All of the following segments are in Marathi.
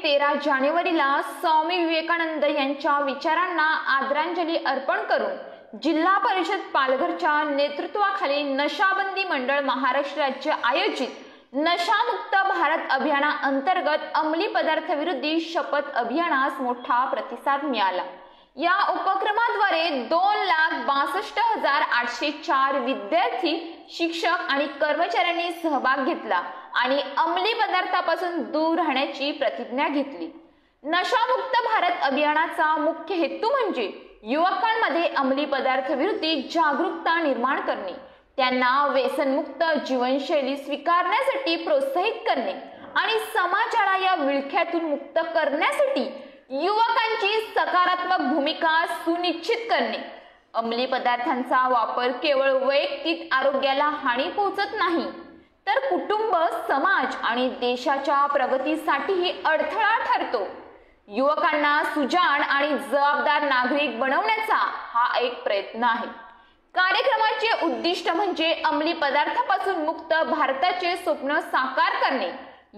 13 जानेवारीला स्वामी विवेकानंद यांच्या विचारांना आदरांजली अर्पण करून जिल्हा परिषद पालघरच्या नेतृत्वाखाली नशाबंदी मंडळ महाराष्ट्र राज्य आयोजित नशामुक्त भारत अभियानाअंतर्गत अंमली पदार्थ विरोधी शपथ अभियानास मोठा प्रतिसाद मिळाला। या उपक्रमाद्वारे 2,62,804 विद्यार्थी, शिक्षक आणि कर्मचाऱ्यांनी सहभाग घेतला आणि अंमली पदार्थापासून दूर राहण्याची प्रतिज्ञा घेतली। नशामुक्त भारत अभियानाचा मुख्य हेतू म्हणजे युवकांमध्ये अंमली पदार्थ विरोधी जागरूकता निर्माण करणे, त्यांना व्यसनमुक्त जीवनशैली स्वीकारण्यासाठी प्रोत्साहित करणे आणि समाजाला या विळख्यातून मुक्त करण्यासाठी युवकांची सकारात्मक भूमिका सुनिश्चित करणे। अंमली पदार्थांचा वापर केवळ वैयक्तिक आरोग्याला हानी पोहोचत नाही, तर कुटुंब, समाज आणि देशाच्या प्रगतीसाठीही अडथळा ठरतो। युवकांना सुजाण आणि जबाबदार नागरिक बनवण्याचा हा एक प्रयत्न आहे। कार्यक्रमाचे उद्दिष्ट म्हणजे अंमली पदार्थापासून मुक्त भारताचे स्वप्न साकार करणे,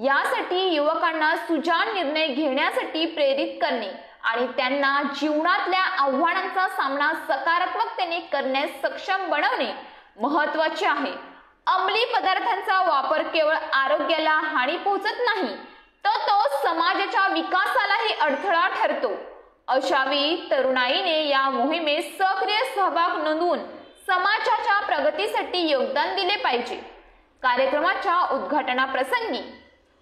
यासाठी युवकांना सुजाण निर्णय घेण्यासाठी प्रेरित करणे आणि त्यांना जीवनातल्या आव्हानांचा सामना सकारात्मकतेने करण्यास सक्षम बनवणे महत्त्वाचे आहे। अंमली पदार्थांचा वापर केवळ आरोग्याला हानी पोहोचत नाही, तर तो समाजाच्या विकासालाही अडथळा ठरतो। अशावेळी तरुणाईने या मोहिमेत सक्रिय सहभाग नोंदवून समाजाच्या प्रगतीसाठी योगदान दिले पाहिजे। कार्यक्रमाच्या उद्घाटनाप्रसंगी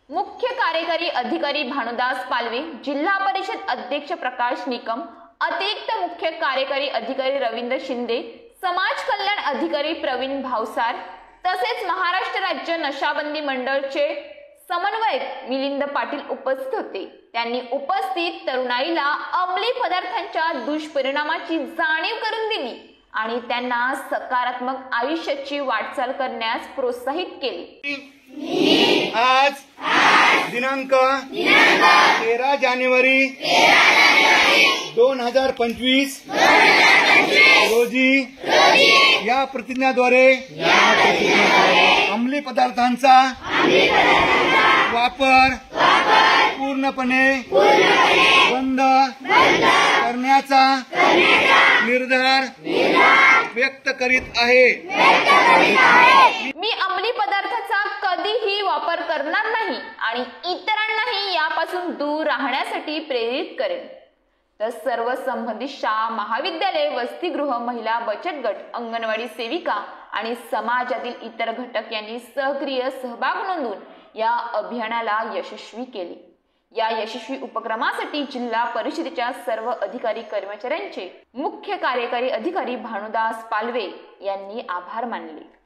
मुख्य कार्यकारी अधिकारी भानुदास पालवे, जिल्हा परिषद अध्यक्ष प्रकाश निकम, अतिरिक्त मुख्य कार्यकारी अधिकारी रवींद्र शिंदे, समाज कल्याण अधिकारी प्रवीण भावसार तसेच महाराष्ट्र राज्य नशाबंदी मंडळचे समन्वयक मिलिंद पाटील उपस्थित होते। त्यांनी उपस्थित तरुणाईला अंमली पदार्थांच्या दुष्परिणामाची जाणीव करून दिली आणि त्यांना सकारात्मक आयुष्याची वाटचाल करण्यास प्रोत्साहित केले। आज दिनांक 13 जानेवारी 2025 रोजी या प्रतिज्ञाद्वारे अंमली पदार्थांचा वापर पूर्णपणे बंद करण्याचा निर्धार व्यक्त करीत आहे। मी अंमली पदार्थाचा कधीही वापर करणार नाही आणि इतरांनाही यापासून दूर राहण्यासाठी प्रेरित करेन। तर सर्व संबंधित शाळा, महाविद्यालय, वसतिगृह, महिला बचत गट, अंगणवाडी सेविका आणि समाजातील इतर घटक यांनी सक्रिय सहभाग नोंदवून या अभियानाला यशस्वी केले। या यशस्वी उपक्रमासाठी जिल्हा परिषदेच्या सर्व अधिकारी कर्मचाऱ्यांचे मुख्य कार्यकारी अधिकारी भानुदास पालवे यांनी आभार मानले।